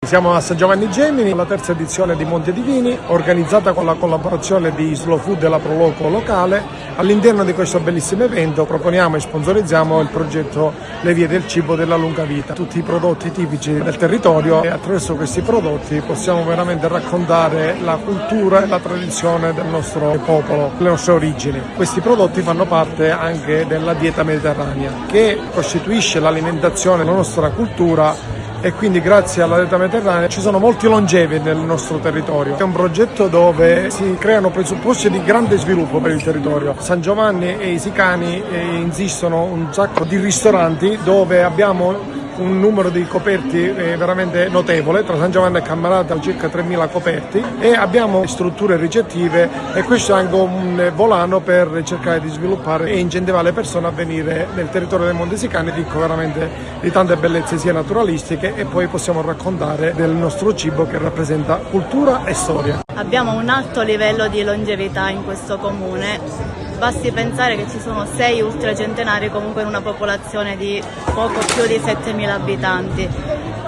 Siamo a San Giovanni Gemini, la terza edizione di Monte Divini, organizzata con la collaborazione di Slow Food e la Proloco locale. All'interno di questo bellissimo evento proponiamo e sponsorizziamo il progetto Le Vie del Cibo della Lunga Vita. Tutti i prodotti tipici del territorio e attraverso questi prodotti possiamo veramente raccontare la cultura e la tradizione del nostro popolo, le nostre origini. Questi prodotti fanno parte anche della dieta mediterranea, che costituisce l'alimentazione della nostra cultura. E quindi grazie alla dieta mediterranea ci sono molti longevi nel nostro territorio. È un progetto dove si creano presupposti di grande sviluppo per il territorio. San Giovanni e Isicani insistono un sacco di ristoranti dove abbiamo un numero di coperti veramente notevole, tra San Giovanni e Cammarata circa 3.000 coperti, e abbiamo strutture ricettive, e questo è anche un volano per cercare di sviluppare e incentivare le persone a venire nel territorio dei Monti Isicani, ricco veramente di tante bellezze sia naturalistiche, e poi possiamo raccontare del nostro cibo che rappresenta cultura e storia. Abbiamo un alto livello di longevità in questo comune. Basti pensare che ci sono 6 ultracentenari comunque in una popolazione di poco più di 7.000 abitanti.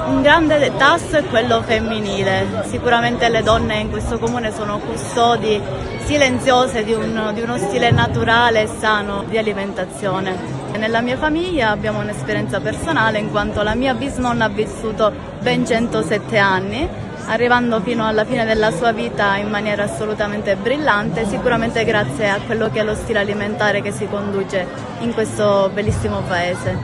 Un grande tasso è quello femminile. Sicuramente le donne in questo comune sono custodi silenziose di uno stile naturale e sano di alimentazione. Nella mia famiglia abbiamo un'esperienza personale, in quanto la mia bisnonna ha vissuto ben 107 anni, arrivando fino alla fine della sua vita in maniera assolutamente brillante, sicuramente grazie a quello che è lo stile alimentare che si conduce in questo bellissimo paese.